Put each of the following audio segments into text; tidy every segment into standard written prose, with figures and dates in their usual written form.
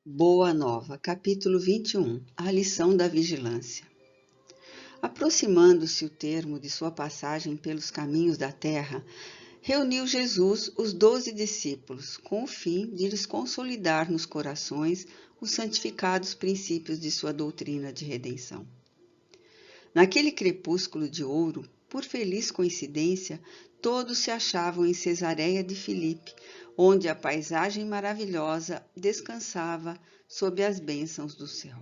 Boa Nova, capítulo 21. A lição da vigilância. Aproximando-se o termo de sua passagem pelos caminhos da terra, reuniu Jesus os 12 discípulos, com o fim de lhes consolidar nos corações os santificados princípios de sua doutrina de redenção. Naquele crepúsculo de ouro, por feliz coincidência, todos se achavam em Cesareia de Filipe, onde a paisagem maravilhosa descansava sob as bênçãos do céu.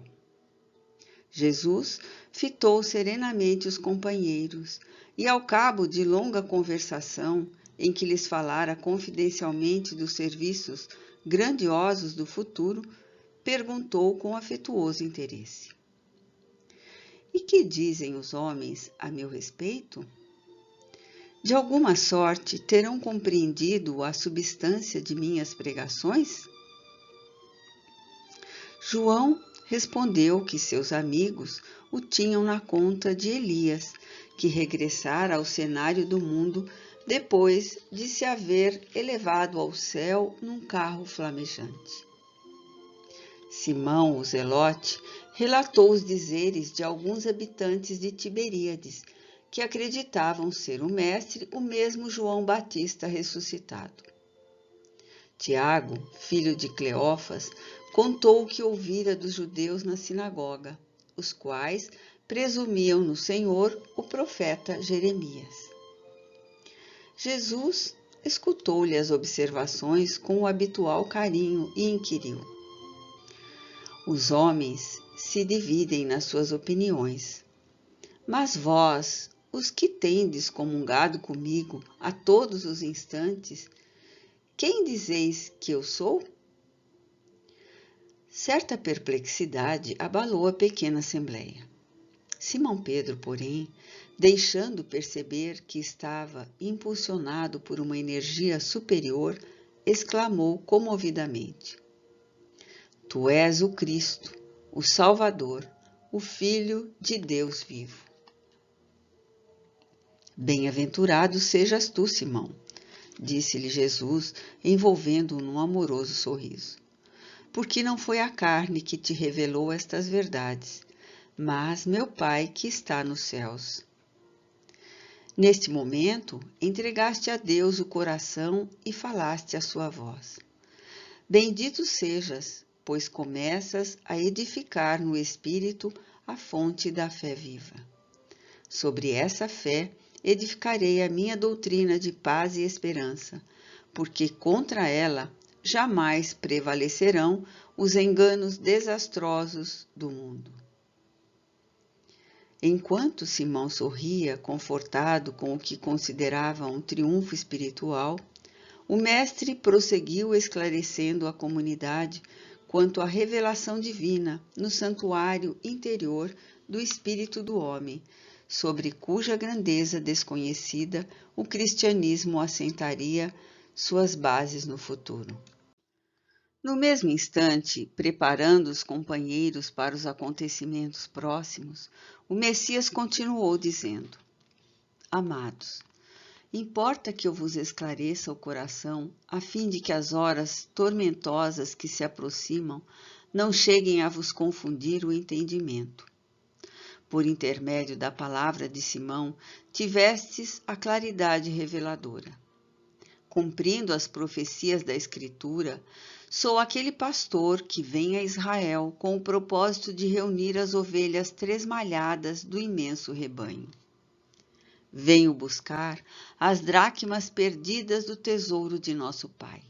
Jesus fitou serenamente os companheiros e, ao cabo de longa conversação, em que lhes falara confidencialmente dos serviços grandiosos do futuro, perguntou com afetuoso interesse: "E que dizem os homens a meu respeito? De alguma sorte terão compreendido a substância de minhas pregações?" João respondeu que seus amigos o tinham na conta de Elias, que regressara ao cenário do mundo depois de se haver elevado ao céu num carro flamejante. Simão, o Zelote, relatou os dizeres de alguns habitantes de Tiberíades, que acreditavam ser o mestre o mesmo João Batista ressuscitado. Tiago, filho de Cleófas, contou o que ouvira dos judeus na sinagoga, os quais presumiam no Senhor o profeta Jeremias. Jesus escutou-lhe as observações com o habitual carinho e inquiriu: "Os homens se dividem nas suas opiniões, mas vós, os que tendes comungado comigo a todos os instantes, quem dizeis que eu sou?" Certa perplexidade abalou a pequena assembleia. Simão Pedro, porém, deixando perceber que estava impulsionado por uma energia superior, exclamou comovidamente: "Tu és o Cristo, o Salvador, o Filho de Deus vivo." "Bem-aventurado sejas tu, Simão", disse-lhe Jesus, envolvendo-o num amoroso sorriso, "porque não foi a carne que te revelou estas verdades, mas meu Pai que está nos céus. Neste momento, entregaste a Deus o coração e falaste a sua voz. Bendito sejas, pois começas a edificar no Espírito a fonte da fé viva. Sobre essa fé edificarei a minha doutrina de paz e esperança, porque contra ela jamais prevalecerão os enganos desastrosos do mundo." Enquanto Simão sorria, confortado com o que considerava um triunfo espiritual, o mestre prosseguiu esclarecendo a comunidade quanto à revelação divina no santuário interior do espírito do homem, sobre cuja grandeza desconhecida o cristianismo assentaria suas bases no futuro. No mesmo instante, preparando os companheiros para os acontecimentos próximos, o Messias continuou dizendo: "Amados, importa que eu vos esclareça o coração, a fim de que as horas tormentosas que se aproximam não cheguem a vos confundir o entendimento. Por intermédio da palavra de Simão, tivestes a claridade reveladora. Cumprindo as profecias da Escritura, sou aquele pastor que vem a Israel com o propósito de reunir as ovelhas tresmalhadas do imenso rebanho. Venho buscar as dracmas perdidas do tesouro de nosso Pai.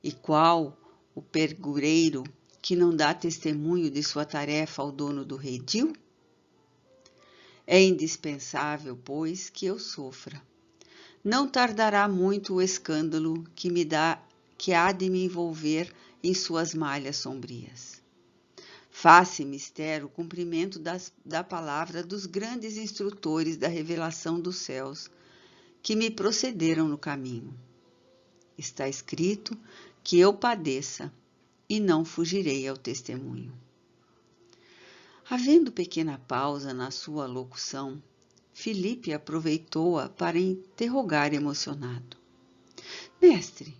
E qual o pergureiro que não dá testemunho de sua tarefa ao dono do redil? É indispensável, pois, que eu sofra. Não tardará muito o escândalo que há de me envolver em suas malhas sombrias. Faça mister o cumprimento da palavra dos grandes instrutores da revelação dos céus, que me procederam no caminho. Está escrito que eu padeça e não fugirei ao testemunho." Havendo pequena pausa na sua locução, Filipe aproveitou-a para interrogar emocionado: "Mestre,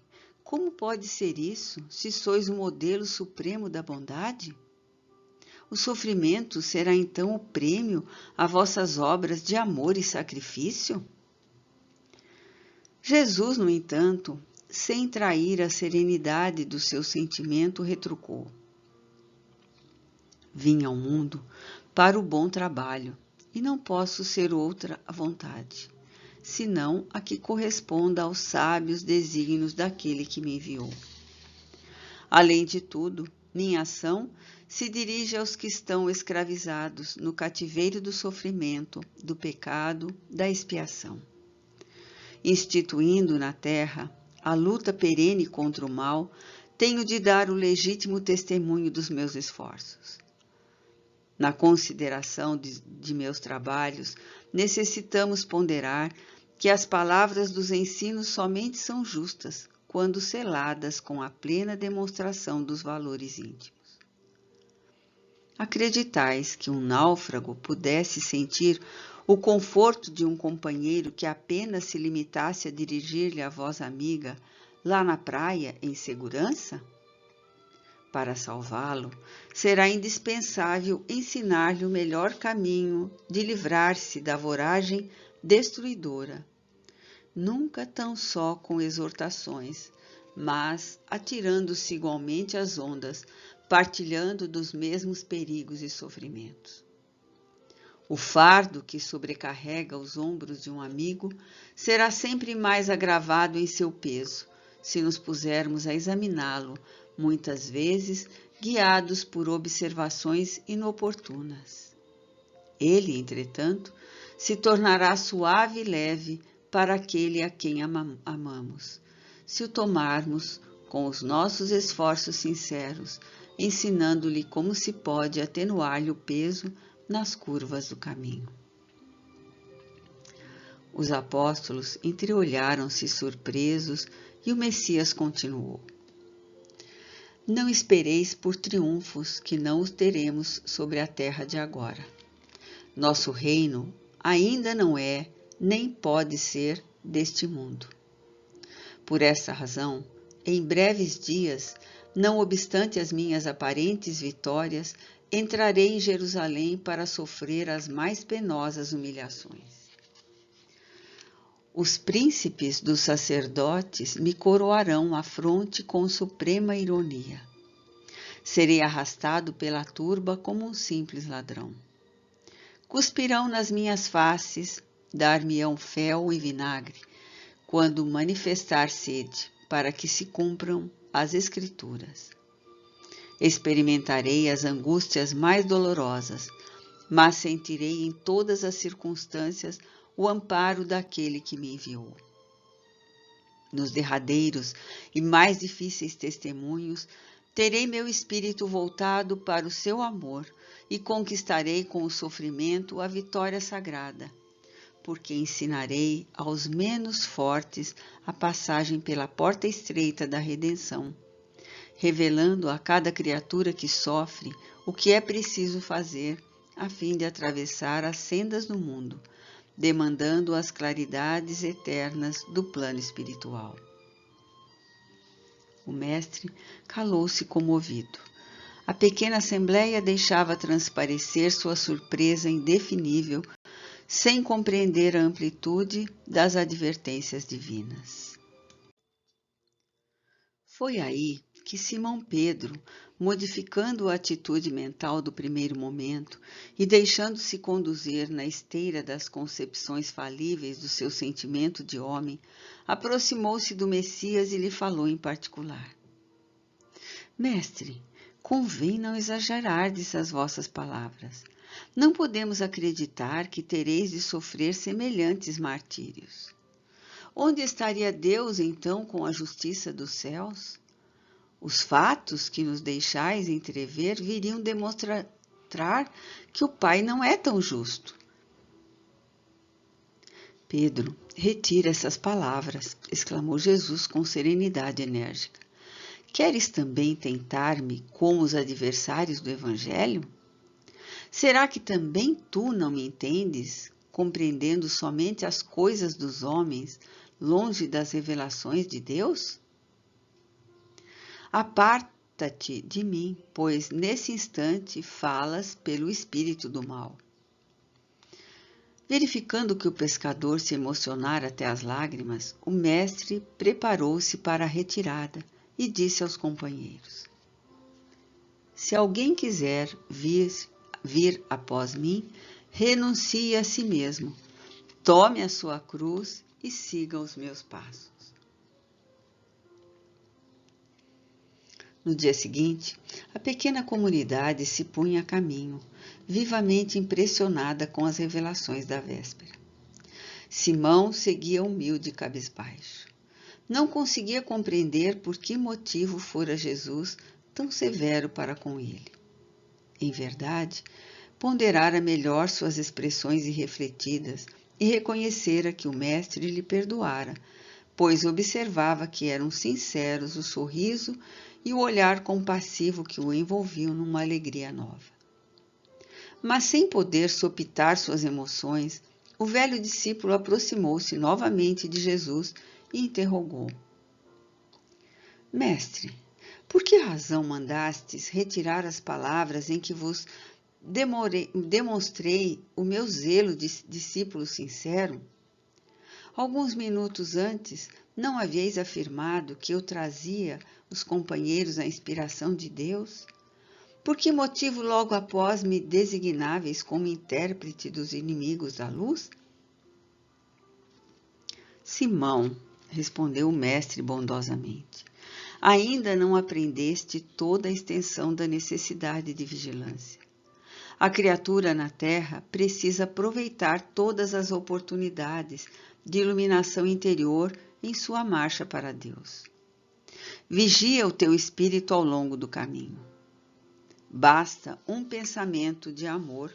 Como pode ser isso, se sois o modelo supremo da bondade? O sofrimento será então o prêmio a vossas obras de amor e sacrifício? Jesus, no entanto, sem trair a serenidade do seu sentimento, retrucou: vim ao mundo para o bom trabalho, e não posso ser outra à vontade, senão a que corresponda aos sábios desígnios daquele que me enviou. Além de tudo, minha ação se dirige aos que estão escravizados no cativeiro do sofrimento, do pecado, da expiação. Instituindo na terra a luta perene contra o mal, tenho de dar o legítimo testemunho dos meus esforços. Na consideração de meus trabalhos, necessitamos ponderar que as palavras dos ensinos somente são justas quando seladas com a plena demonstração dos valores íntimos. Acreditais que um náufrago pudesse sentir o conforto de um companheiro que apenas se limitasse a dirigir-lhe a voz amiga lá na praia em segurança? Para salvá-lo, será indispensável ensinar-lhe o melhor caminho de livrar-se da voragem destruidora, nunca tão só com exortações, mas atirando-se igualmente às ondas, partilhando dos mesmos perigos e sofrimentos. O fardo que sobrecarrega os ombros de um amigo será sempre mais agravado em seu peso, se nos pusermos a examiná-lo, muitas vezes guiados por observações inoportunas. Ele, entretanto, se tornará suave e leve para aquele a quem amamos, se o tomarmos com os nossos esforços sinceros, ensinando-lhe como se pode atenuar-lhe o peso nas curvas do caminho. Os apóstolos entreolharam-se surpresos e o Messias continuou: não espereis por triunfos que não os teremos sobre a terra de agora. Nosso reino ainda não é, nem pode ser, deste mundo. Por essa razão, em breves dias, não obstante as minhas aparentes vitórias, entrarei em Jerusalém para sofrer as mais penosas humilhações. Os príncipes dos sacerdotes me coroarão a fronte com suprema ironia. Serei arrastado pela turba como um simples ladrão. Cuspirão nas minhas faces, dar-me-ão fel e vinagre, quando manifestar sede, para que se cumpram as Escrituras. Experimentarei as angústias mais dolorosas, mas sentirei em todas as circunstâncias o amparo daquele que me enviou. Nos derradeiros e mais difíceis testemunhos, terei meu espírito voltado para o seu amor e conquistarei com o sofrimento a vitória sagrada, porque ensinarei aos menos fortes a passagem pela porta estreita da redenção, revelando a cada criatura que sofre o que é preciso fazer a fim de atravessar as sendas do mundo, demandando as claridades eternas do plano espiritual. O mestre calou-se comovido. A pequena assembleia deixava transparecer sua surpresa indefinível, sem compreender a amplitude das advertências divinas. Foi aí que Simão Pedro, modificando a atitude mental do primeiro momento e deixando-se conduzir na esteira das concepções falíveis do seu sentimento de homem, aproximou-se do Messias e lhe falou em particular: Mestre, convém não exagerardes as vossas palavras. Não podemos acreditar que tereis de sofrer semelhantes martírios. Onde estaria Deus, então, com a justiça dos céus? Os fatos que nos deixais entrever viriam demonstrar que o Pai não é tão justo. Pedro, retira essas palavras, exclamou Jesus com serenidade enérgica. Queres também tentar-me como os adversários do Evangelho? Será que também tu não me entendes, compreendendo somente as coisas dos homens, longe das revelações de Deus? Aparta-te de mim, pois nesse instante falas pelo espírito do mal. Verificando que o pescador se emocionara até as lágrimas, o mestre preparou-se para a retirada e disse aos companheiros: Se alguém quiser vir após mim, renuncie a si mesmo, tome a sua cruz e siga os meus passos. No dia seguinte, a pequena comunidade se punha a caminho, vivamente impressionada com as revelações da véspera. Simão seguia humilde e cabisbaixo. Não conseguia compreender por que motivo fora Jesus tão severo para com ele. Em verdade, ponderara melhor suas expressões irrefletidas e reconhecera que o mestre lhe perdoara, pois observava que eram sinceros o sorriso e o olhar compassivo que o envolviam numa alegria nova. Mas sem poder sopitar suas emoções, o velho discípulo aproximou-se novamente de Jesus e interrogou: Mestre, por que razão mandastes retirar as palavras em que vos demonstrei o meu zelo de discípulo sincero? Alguns minutos antes, não havíeis afirmado que eu trazia os companheiros à inspiração de Deus? Por que motivo logo após me designáveis como intérprete dos inimigos da luz? Simão, respondeu o mestre bondosamente, ainda não aprendeste toda a extensão da necessidade de vigilância. A criatura na terra precisa aproveitar todas as oportunidades de iluminação interior em sua marcha para Deus. Vigia o teu espírito ao longo do caminho. Basta um pensamento de amor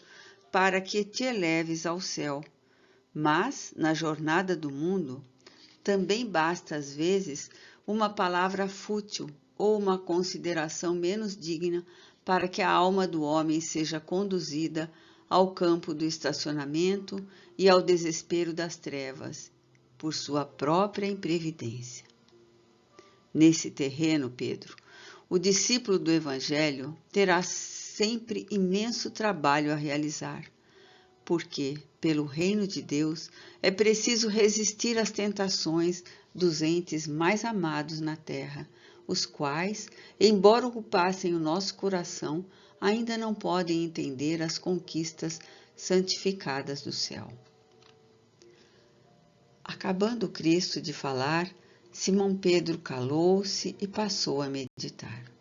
para que te eleves ao céu, mas, na jornada do mundo, também basta às vezes uma palavra fútil ou uma consideração menos digna para que a alma do homem seja conduzida ao campo do estacionamento e ao desespero das trevas, por sua própria imprevidência. Nesse terreno, Pedro, o discípulo do Evangelho terá sempre imenso trabalho a realizar, porque, pelo reino de Deus, é preciso resistir às tentações dos entes mais amados na terra, os quais, embora ocupassem o nosso coração, ainda não podem entender as conquistas santificadas do céu. Acabando Cristo de falar, Simão Pedro calou-se e passou a meditar.